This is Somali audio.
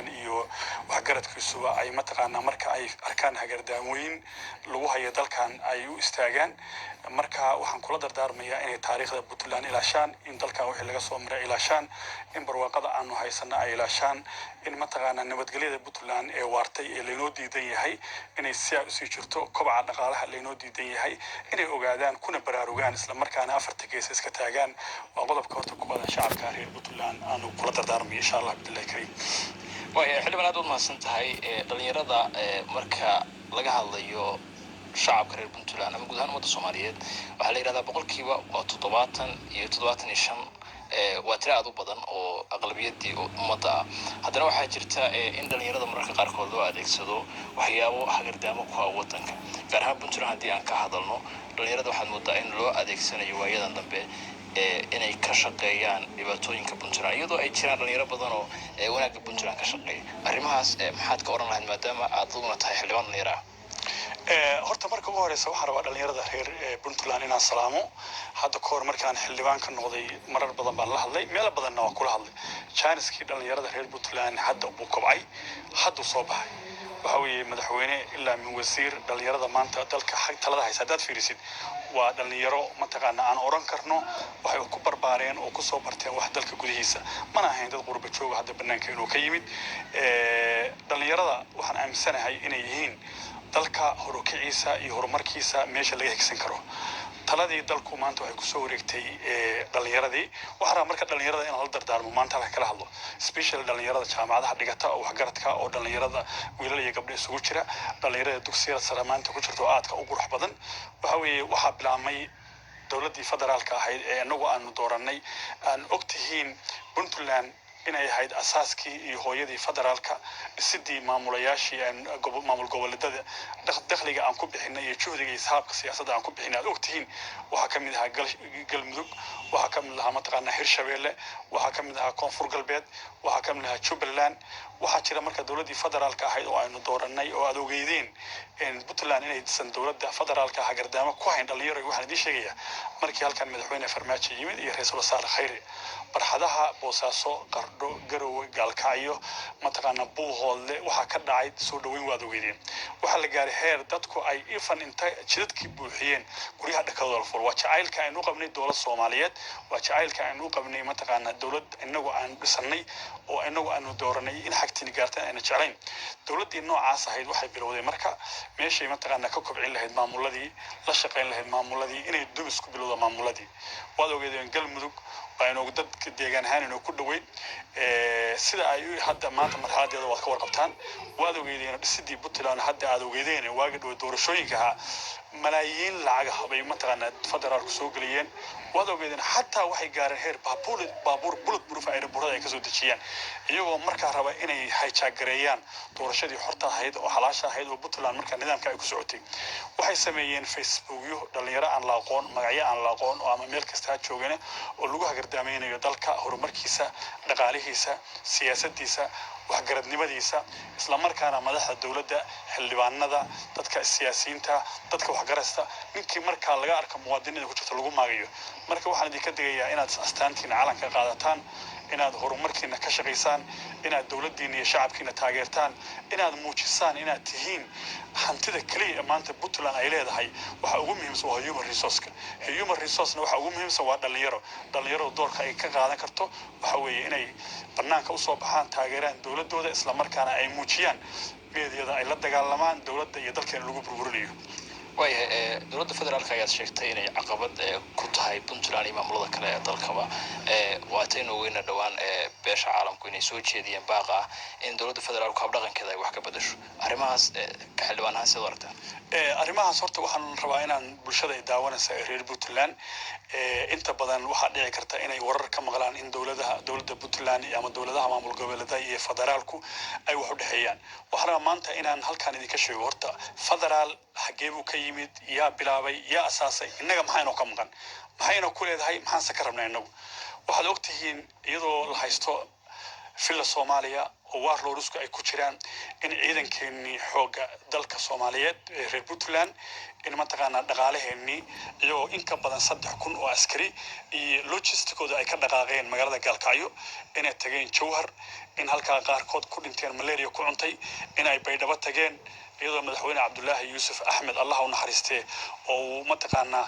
Puntland iyo waxgaradkiisuba ay mataqaanaa marka ay arkaan hagardaamooyin lagu hayo dalkan ay u istaagaan marka waxaan kula dardaarmayaa inay taariikhda Puntland ilaashaan in dalkan wixii laga soo maray ilaashaan in barwaaqada aanu haysana ay ilaashaan in mataqaanaa nabadgelyada Puntland ee waartay ee laynoo diidan yahay inay si ay u sii jirto kobaca dhaqaalaha laynoo diidan yahay inay ogaadaan kuna baraarugaan isla markaana afarta gees iska taagaan waa qodobka horta ku wada shacabka reer Puntland aanu kula dardaarmayo insha Allah billahi kareem xildhibaan aad u mahadsan tahay dhalinyarada marka laga hadlayo shacabka reer Puntland ama guud ahaan ummadda Soomaaliyeed waxaa la yiraahdaa boqolkiiba 70 iyo 75 waa tiro aad u badan oo aqlabiyadii ummadda haddana waxaa jirta in dhalinyarada mararka qaarkood loo adeegsado waxyaabo hagardaamo ku ah waddanka gaar ahaan Puntland haddii aan ka hadalno dhalinyarada waxaad moodaa in loo adeegsanayo waayadan dambe inay ka shaqeeyaan dhibaatooyinka Puntland iyadoo ay jiraan dhalinyaro badan oo wanaagga Puntland ka shaqeeya arrimahaas maxaad ka oran lahayd maadaama aad una tahay xildhibaan dhalinyaro horta marka ugu horeysa waxaan rabaa dhalinyarada reer Puntland inaan salaamo hadda koor markaan xildhibaan ka noqday marar badan baan la hadlay meel badanna waan kula hadlay Chinese-kii dhalinyarada reer Puntland hadda uu kobcay hadda soo baxay waxa weeye madaxweyne ilaa min wasiir dhalinyarada maanta dalka talada haysa dad fiirisid waa dhalinyaro mataqaana aan oran karno waxay ku barbaareen oo ku soo barteen wax dalka gudihiisa mana ahayn dad qurba jooga hadda banaanka inuu ka yimid dhalinyarada waxaan aaminsanahay inay yihiin dalka horukiciisa iyo horumarkiisa meesha laga higsan karo taladii dalku maanta waxay ku soo wareegtay dhalinyaradii waxaa marka dhalinyarada in la dardaarmo maanta la kala hadlo special dhalinyarada jaamacadaha dhigata oo waxgaradka oo dhalinyarada wiilal iyo gabdho isugu jira dhalinyarada dugsiga sare maanta ku jirto aadka u qurux badan waxa weeye waxa bilaamay dawladii federaalka ahayd ee anagu aanu dooranay aan ogtihiin Puntland inay ahayd asaaskii iyo hooyadii federaalka sidii maamulayaashii maamul goboleedyada dakhliga aan ku bixinay iyo juhdiga isaabka siyaasadda aan ku bixinay aad ogtihiin waxa ka mid ah galmudug waxa ka mid ah mataqaanaa Hirshabeelle waxa ka mid ah Koonfur Galbeed waxa ka mid ah Jubbaland waxa jira marka dawladii federaalka ahayd oo aynu dooranay oo aad ogeydeen in Puntland inay san dawladda federaalka hagardaamo ku hayn dhalinyaro waxaan idin sheegayaa markii halkan madaxweyne Farmaajo yimid iyo ra'iisul wasaare Khayri barxadaha Boosaaso Qardho Garowe Gaalkacyo mataqaana Buuhoodle waxa ka dhacay soo dhaweyn waad ogeydeen waxa la gaaray heer dadku ay ifan inta jidadkii buuxiyeen guryaha dhakadooda fur waa jacaylka aynu qabnay dawladda Soomaaliyeed waa jacaylka aynu qabnay mataqaana dawlad inagu aan dhisanay oo inagu aanu dooranay in xagtiin gaartaan ayna jeclayn dawladii noocaas ahayd waxay bilowday marka meeshay mataqaana ka kobcin lahayd maamuladii la shaqeyn lahayd maamuladii inay dumis ku bilowdo maamuladii waad ogeydeen galmudug aynu dadka deegaan ahaan inuu ku dhaweyd sida ay hadda maanta marxaladeeda waad ka warqabtaan waad ogeydeen dhisidii Puntland hadda aad ogeydeen waaga dhow doorashooyinka malaayiin lacag bay mataqaana federaalku soo galiyeen waad ogeydeen xataa waxay gaareen heer baabuur bulletproof ay burada ay ka soo dejiyaan iyagoo markaa raba inay hijaagareeyaan doorashadii xorta ahayd oo xalaasha ahayd oo Puntland markaa nidaamka ay ku socotay waxay sameeyeen facebookyo dhalinyaro aan la aqoon magacyo aan la aqoon oo ama meel kasta joogana oo lagu hagardaameynayo dalka horumarkiisa dhaqaalihiisa siyaasaddiisa waxgaradnimadiisa isla markaana madaxda dawladda xildhibaanada dadka siyaasiyiinta dadka waxgarasta ninkii markaa laga arko muwaadiniinta ku jirta lagu maagayo marka waxaan idinka digayaa inaad astaantiina calanka qaadataan inaad horumarkiina ka shaqeysaan inaad dawladdiina iyo shacabkiina taageertaan inaad muujisaan inaad tihiin hantida kaliya maanta Puntland ay leedahay waxa ugu muhiimsan waa human resource waxa ugu muhiimsan waa dhalinyaro doorka ay ka qaadan karto waxa weeye inay banaanka u soo baxaan taageeraan dawladooda isla markaana ay muujiyaan meediyada ay la dagaalamaan dawladda iyo dalkeena lagu burburinayo dawladda federaalka ayaad sheegtay inay caqabad ku tahay Puntland iyo maamulada kale ee dalkaba waataynu weyna dhawaan beesha caalamku inay soo jeediyeen baaqa in dawladda federaalku hab dhaqankeeda ay wax ka bedesho arrimahaas ka xildhibaan ahaan sidoo aragtaa arrimahaas horta waxaan rabaa inaan bulshada ay daawanaysa reer Puntland inta badan waxa dhici karta inay warar ka maqlaan in dawladda Puntland ama dawladaha maamul goboleedyada iyo federaalku ay wax u dhaxeeyaan waxaan maanta inaan halkaan idinka sheego horta federaal xageebu ka yimid yaa bilaabay yaa asaasay inaga maxaynu ka maqan maxaynu ku leedahay maxaan ka rabnaa inagu waxaad ogtihiin iyadoo la haysto filla Soomaaliya warlordsku ay ku jiraan in ciidankeenii xooga dalka Soomaaliyeed ee reer Puntland in mataqaanaa dhaqaalaheenii iyo in ka badan 3,000 oo askari iyo logisticooda ay ka dhaqaaqeen magaalada Gaalkacyo inay tageen Jowhar in halka qaarkood ku dhinteen malaria ku cuntay in ay Baydhabo tageen iyadoo madaxweyne Cabdullaahi Yuusuf Axmed Allah u naxariistay oo mataqaanaa